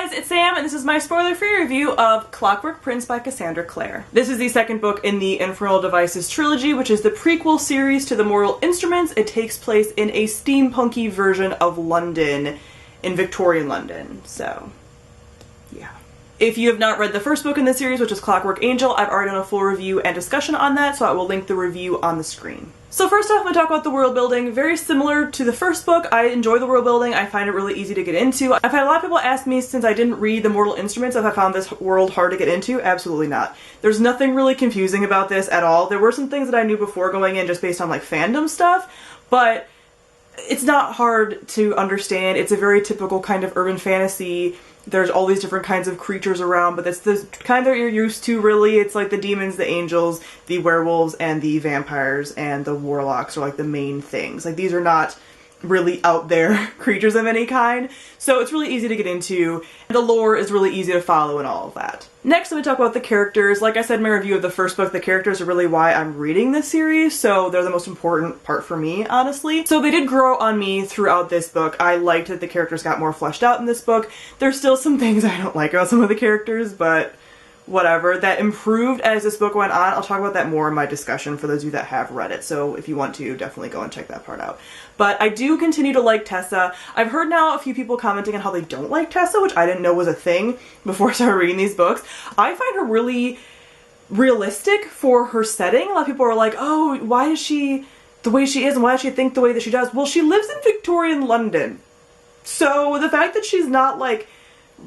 guys, it's Sam, and this is my spoiler-free review of Clockwork Prince by Cassandra Clare. This is the second book in the Infernal Devices trilogy, which is the prequel series to the Mortal Instruments. It takes place in a steampunky version of London, in Victorian London, so yeah. If you have not read the first book in the series, which is Clockwork Angel, I've already done a full review and discussion on that, so I will link the review on the screen. So first off, I'm going to talk about the world building. Very similar to the first book, I enjoy the world building. I find it really easy to get into. I've had a lot of people ask me since I didn't read the Mortal Instruments if I found this world hard to get into. Absolutely not. There's nothing really confusing about this at all. There were some things that I knew before going in just based on like fandom stuff, but it's not hard to understand. It's a very typical kind of urban fantasy. There's all these different kinds of creatures around, but that's the kind that you're used to, really. It's like the demons, the angels, the werewolves, and the vampires, and the warlocks are like the main things. Like, these are not really out there creatures of any kind, so it's really easy to get into. The lore is really easy to follow and all of that. Next, I'm going to talk about the characters. Like I said in my review of the first book, the characters are really why I'm reading this series, so they're the most important part for me, honestly. So they did grow on me throughout this book. I liked that the characters got more fleshed out in this book. There's still some things I don't like about some of the characters, but whatever. That improved as this book went on. I'll talk about that more in my discussion for those of you that have read it, so if you want to, definitely go and check that part out. But I do continue to like Tessa. I've heard now a few people commenting on how they don't like Tessa, which I didn't know was a thing before I started reading these books. I find her really realistic for her setting. A lot of people are like, oh, why is she the way she is and why does she think the way that she does? Well, she lives in Victorian London. So the fact that she's not like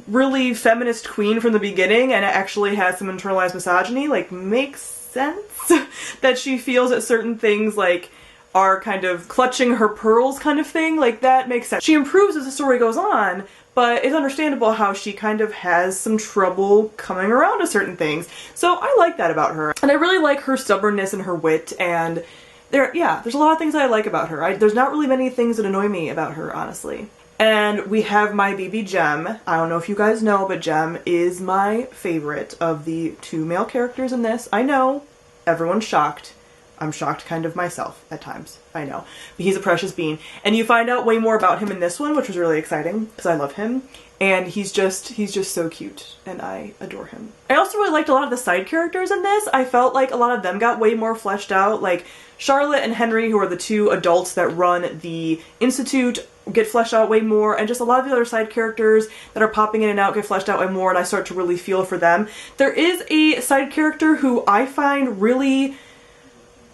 really feminist queen from the beginning and actually has some internalized misogyny, like, makes sense. That she feels that certain things, like, are kind of clutching her pearls kind of thing, like, that makes sense. She improves as the story goes on, but it's understandable how she kind of has some trouble coming around to certain things. So I like that about her. And I really like her stubbornness and her wit, and there's a lot of things I like about her. There's not really many things that annoy me about her, honestly. And we have my baby Jem. I don't know if you guys know, but Jem is my favorite of the two male characters in this. I know, everyone's shocked. I'm shocked kind of myself at times, I know. But he's a precious bean. And you find out way more about him in this one, which was really exciting, because I love him. And he's just so cute, and I adore him. I also really liked a lot of the side characters in this. I felt like a lot of them got way more fleshed out. Like, Charlotte and Henry, who are the two adults that run the Institute, get fleshed out way more, and just a lot of the other side characters that are popping in and out get fleshed out way more, and I start to really feel for them. There is a side character who I find really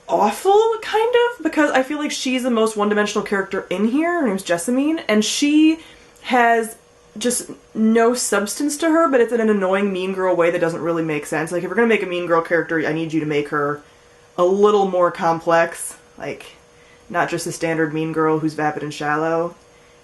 awful, kind of, because I feel like she's the most one-dimensional character in here. Her name's Jessamine, and she has just no substance to her, but it's in an annoying mean girl way that doesn't really make sense. Like, if you're gonna make a mean girl character, I need you to make her a little more complex, like, not just a standard mean girl who's vapid and shallow,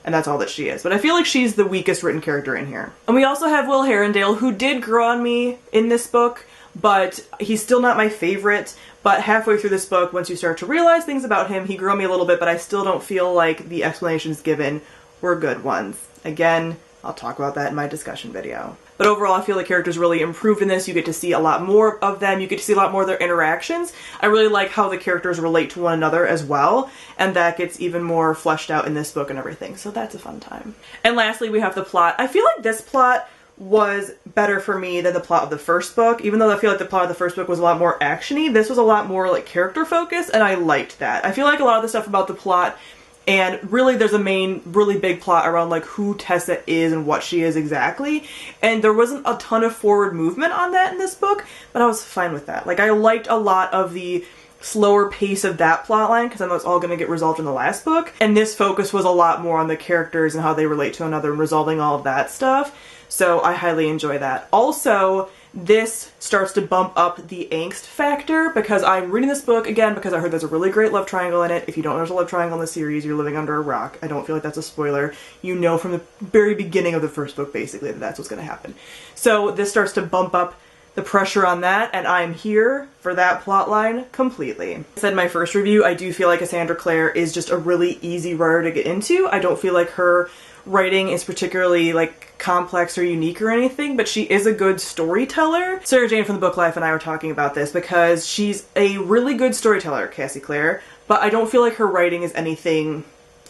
and that's all that she is. But I feel like she's the weakest written character in here. And we also have Will Herondale, who did grow on me in this book, but he's still not my favorite. But halfway through this book, once you start to realize things about him, he grew on me a little bit, but I still don't feel like the explanations given were good ones. Again, I'll talk about that in my discussion video. But overall, I feel the characters really improved in this. You get to see a lot more of them. You get to see a lot more of their interactions. I really like how the characters relate to one another as well, and that gets even more fleshed out in this book and everything, so that's a fun time. And lastly, we have the plot. I feel like this plot was better for me than the plot of the first book. Even though I feel like the plot of the first book was a lot more action-y, this was a lot more like character focused, and I liked that. I feel like a lot of the stuff about the plot, and really there's a main, really big plot around like who Tessa is and what she is exactly, and there wasn't a ton of forward movement on that in this book, but I was fine with that. Like, I liked a lot of the slower pace of that plotline, because I know it's all going to get resolved in the last book, and this focus was a lot more on the characters and how they relate to another and resolving all of that stuff, so I highly enjoy that. Also, this starts to bump up the angst factor, because I'm reading this book, again, because I heard there's a really great love triangle in it. If you don't know there's a love triangle in the series, you're living under a rock. I don't feel like that's a spoiler. You know from the very beginning of the first book, basically, that that's what's going to happen. So this starts to bump up the pressure on that, and I'm here for that plotline completely. I said in my first review, I do feel like Cassandra Clare is just a really easy writer to get into. I don't feel like her writing is particularly like complex or unique or anything, but she is a good storyteller. Sarah Jane from the Book Life and I were talking about this because she's a really good storyteller, Cassie Clare, but I don't feel like her writing is anything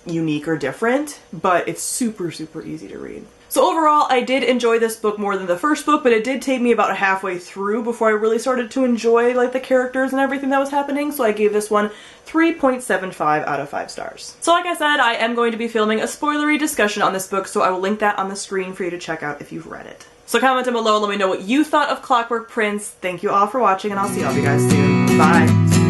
unique or different, but it's super, super easy to read. So overall, I did enjoy this book more than the first book, but it did take me about halfway through before I really started to enjoy like the characters and everything that was happening, so I gave this one 3.75 out of 5 stars. So like I said, I am going to be filming a spoilery discussion on this book, so I will link that on the screen for you to check out if you've read it. So comment down below and let me know what you thought of Clockwork Prince. Thank you all for watching, and I'll see all of you guys soon. Bye!